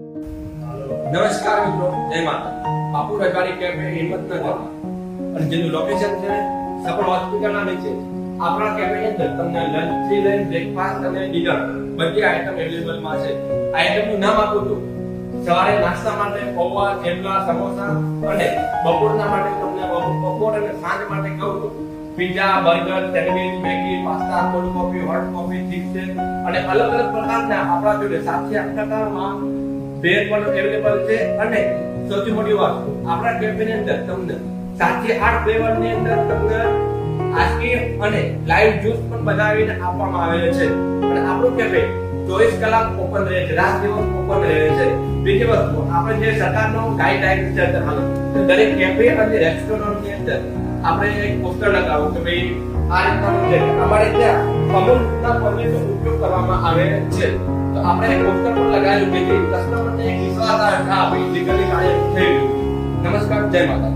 નમસ્કાર મિત્રો, જય માતા. બાપુ રજવાડી કેફે હિંમતનગરમાં અને જેનું લોકેશન છે સફળ હોસ્પિટલના નીચે. આપણા કેફેની અંદર તમને લંચ થી લઈને બ્રેકફાસ્ટ અને ડિનર બધી આઈટમ અવેલેબલમાં છે. આઈટમનું નામ આપું તો સવારે નાસ્તા માટે પૌવા, થેપલા, સમોસા અને બપોરના માટે તમને બપોર અને સાંજ માટે કહું તો pizza, burger, sandwich, Maggi, pasta, cold coffee, hot coffee, chips અને અલગ અલગ પ્રકારના આપણા જોડે 7 થી 8 પ્રકારમાં બેર પણ અવેલેબલ છે. અને સૌથી મોટી વાત, આપણા કેફેની અંદર તમને 7 થી 8 ફ્લેવરની અંદર તમને આઈસ્ક્રીમ અને લાઈવ જ્યુસ પણ બનાવીને આપવામાં આવે છે. અને આપણું કેફે 24 કલાક ઓપન રહે છે, રાત દિવસ ઓપન રહે છે. બીજી વસ્તુ, આપણે જે સરકારનો ગાઈડલાઈન છે દરેક કેફે અને રેસ્ટોરન્ટની અંદર આપણે એક પોસ્ટર લગાવ્યું કે ભાઈ આ રીતના છે અમારે ત્યાં અમુકના પનીરનો ઉપયોગ કરવામાં આવે છે. તો આપણે એક પોસ્ટર પણ લગાવ્યું કે કસ્ટમરને એક વિશ્વાસ આવે કે હા ભાઈ લીગલી કાર્ય થઈ રહ્યું. નમસ્કાર, જય માતા.